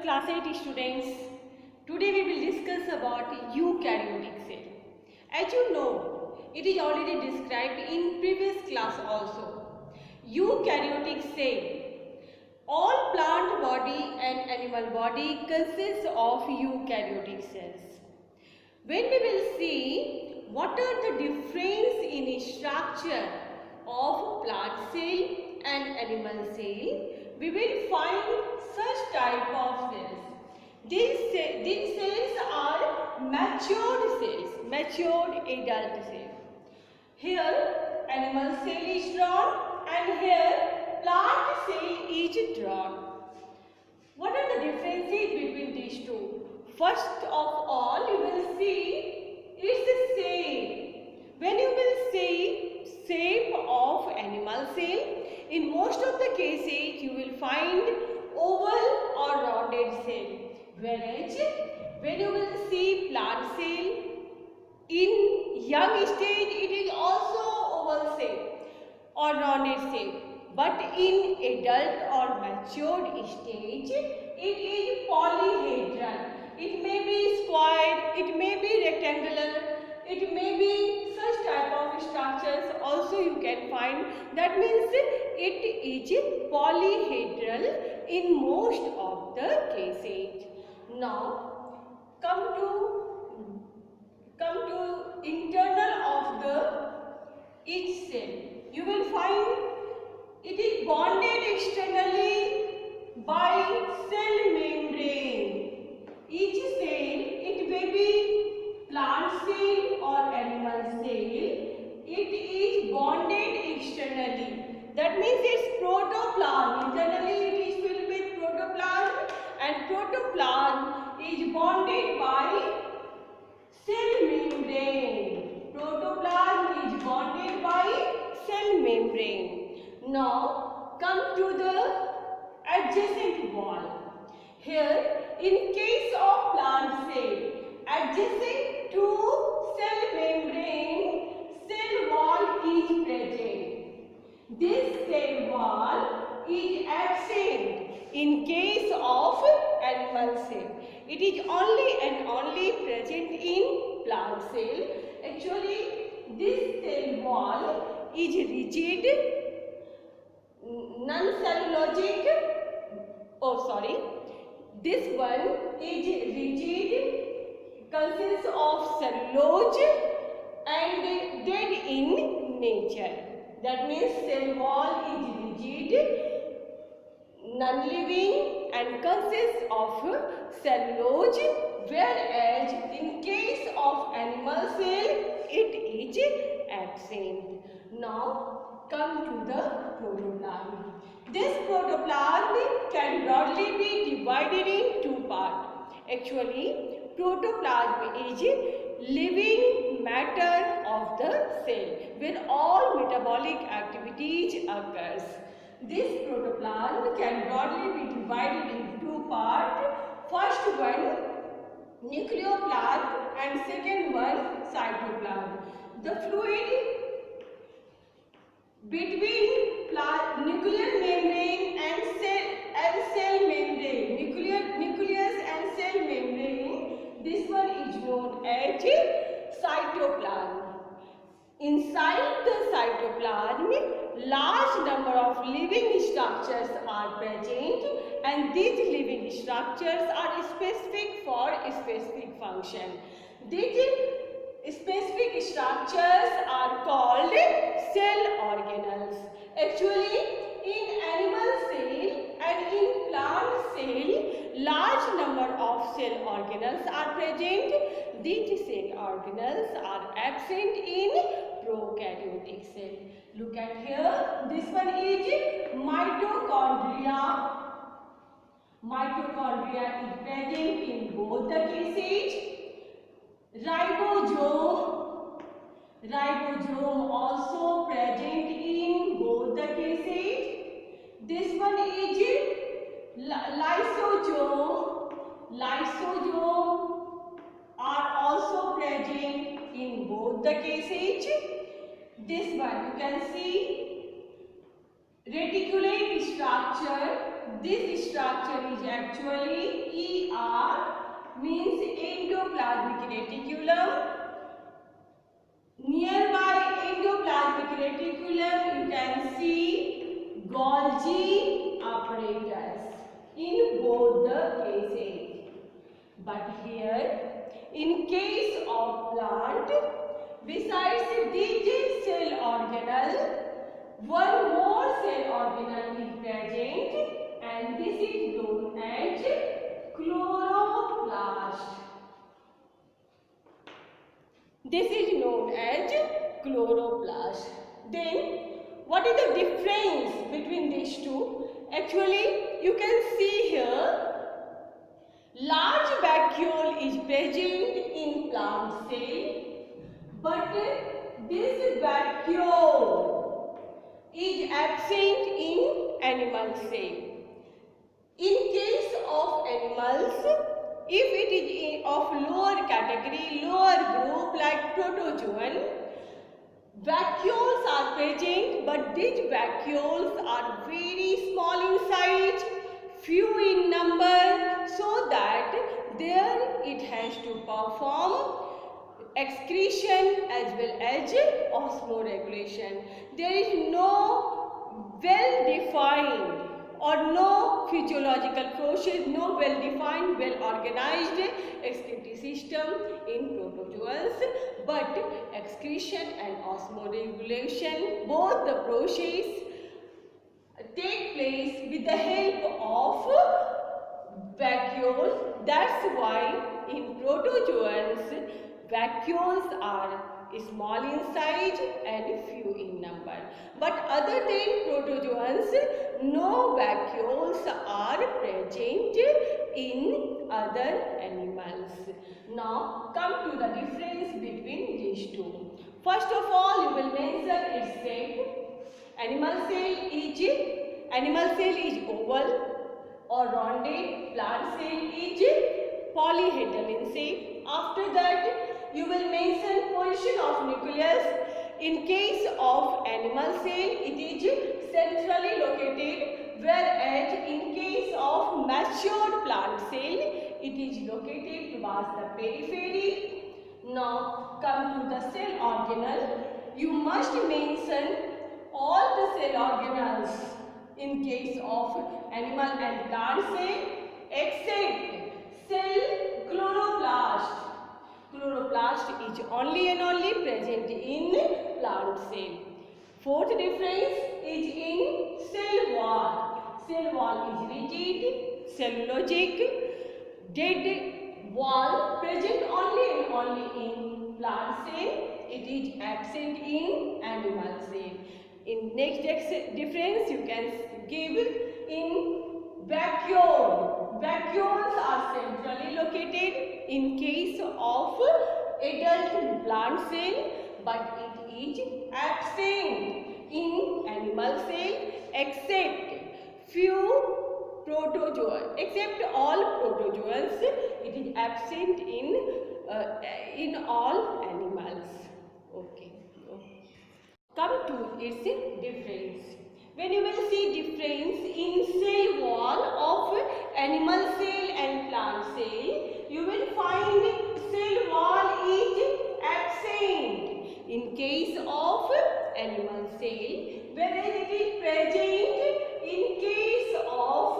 class 8 students. Today we will discuss about eukaryotic cell. As you know, it is already described in previous class also. Eukaryotic cell. All plant body and animal body consists of eukaryotic cells. When we will see what are the difference in structure of plant cell and animal cell, we will find such type of cells. These cells are matured cells, matured adult cells. Here animal cell is drawn and here plant cell is drawn. What are the differences between these two? First of all, you will see it's the same. When you will see shape of animal cell, in most of the cases you will find oval or rounded cell. Whereas when you will see plant cell, in young stage it is also oval shape or rounded shape. But in adult or matured stage, it is polyhedral. It may be square, it may be rectangular, it may be such type of structures also you can find. That means it is polyhedral in most of the cases. Now come to internal of the each cell. You will find it is bonded externally by cell membrane. Each cell, it may be plant cell or animal cell, it is bonded externally. That means its protoplasm. Internally it is filled with protoplasm and protoplasm is bonded by cell membrane. Protoplasm is bonded by cell membrane. Now come to the adjacent wall. Here in case of plant cell, adjacent to cell membrane, cell wall is present. This cell wall is absent in case of animal cell. It is only and only present in plant cell. Actually, this cell wall is rigid, non-cellulosic, this one is rigid, consists of cellulose and dead in nature. That means cell wall is rigid, non-living and consists of cellulose, whereas in case of animal cell it is absent. Now come to the protoplasm. This protoplasm can broadly be divided in two parts. Actually, protoplasm is living matter of the cell where all metabolic activities occurs. This protoplasm can broadly be divided in two parts. First one, nucleoplasm, and second one, cytoplasm. The fluid between nuclear membrane and cell membrane, nucleus and cell membrane, this one is known as cytoplasm. Inside the cytoplasm, large number of living structures are present, and these living structures are specific for a specific function. These specific structures are called cell organelles. Actually, in animal cell and in plant cell, large number of cell organelles are present. These cell organelles are absent in prokaryotic cell. Look at here. This one is mitochondria. Mitochondria is present in both the cases. Ribosome also present in both the cases. This one is lysosome are also present in both the cases. This one you can see reticulate this structure is actually ER, means endoplasmic reticulum. Nearby endoplasmic reticulum you can see Golgi apparatus in both the cases. But here, in case of plant, besides this cell organelle, one more cell organelle is present, and this is known as chloroplast. This is known as chloroplast. Then, what is the difference between these two? Actually, you can see here, large vacuole is present in plant cell, but this vacuole is absent in animal cell. In case of animals, if it is of lower category, lower group like protozoan, vacuoles are present, but these vacuoles are very small in size, few in number, so that there it has to perform excretion as well as osmoregulation. There is no well-defined or no physiological process, no well-defined, well-organized excretory system in protozoans, but excretion and osmoregulation, both the process take place with the help of vacuoles. That's why in protozoans, vacuoles are small in size and few in number. But other than protozoans, no vacuoles are present in other animals. Now come to the difference between these two. First of all, you will mention its shape. Animal cell is oval or rounded. Plant cell is polyhedral in shape. After that, you will mention position of nucleus. In case of animal cell, it is centrally located, whereas in case of matured plant cell, it is located towards the periphery. Now come to the cell organelle. You must mention all the cell organelles in case of animal and plant cell except cell chloroplast. Chloroplast is only and only present in plant cell. Fourth difference is in cell wall. Cell wall is rigid, cellulosic, dead wall present only and only in plant cell. It is absent in animal cell. In next difference you can give in vacuole. Vacuoles are centrally located in case of adult plant cell, but it is absent in animal cell except few protozoa. Except all protozoans, it is absent in all animals. Okay. Come to its difference. When you will see difference in cell wall of animal cell and plant cell, you will find cell wall is absent in case of animal cell, whereas it is present in case of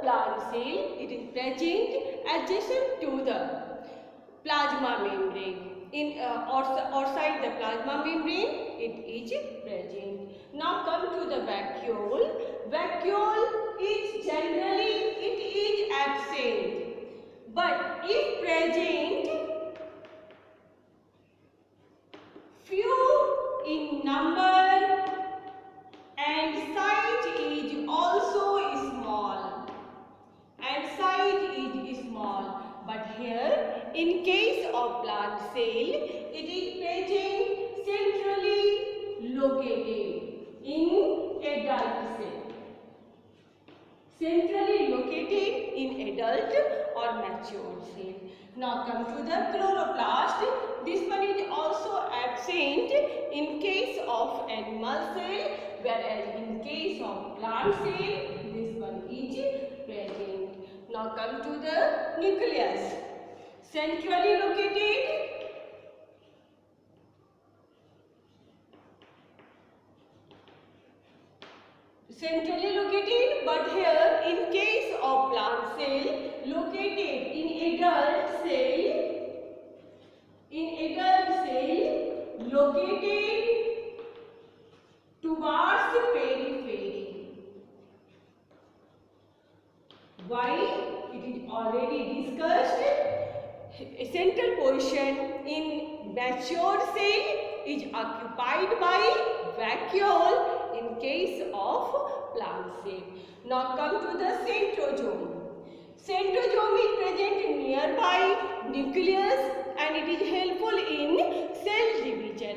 plant cell. It is present adjacent to the plasma membrane. Outside the plasma membrane, it is present. Now come to the vacuole. Vacuole is generally absent, but if present, few in number and size is also small. But here, in case of plant cell, it is present centrally located in adult cell. Centrally located in adult or mature cell. Now come to the chloroplast. This one is also absent in case of animal cell, whereas in case of plant cell, come to the nucleus. Centrally located. Centrally located, but here in case of plant cell, located in adult cell, located towards the periphery. Why? It is already discussed. A central portion in mature cell is occupied by vacuole in case of plant cell. Now come to the centrosome. Centrosome is present nearby nucleus and it is helpful in cell division.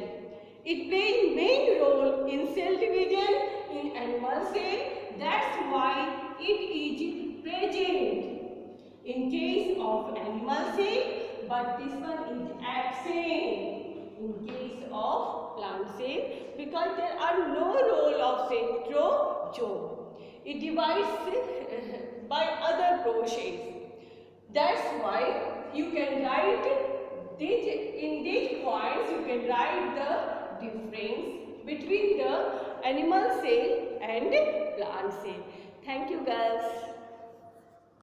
It plays main role in cell division in animal cell. That's why it is present in case of animal cell, but this one is absent in case of plant cell because there are no role of centrosome. It divides by other process. That's why you can write this, in these points you can write the difference between the animal cell and plant cell. Thank you, girls.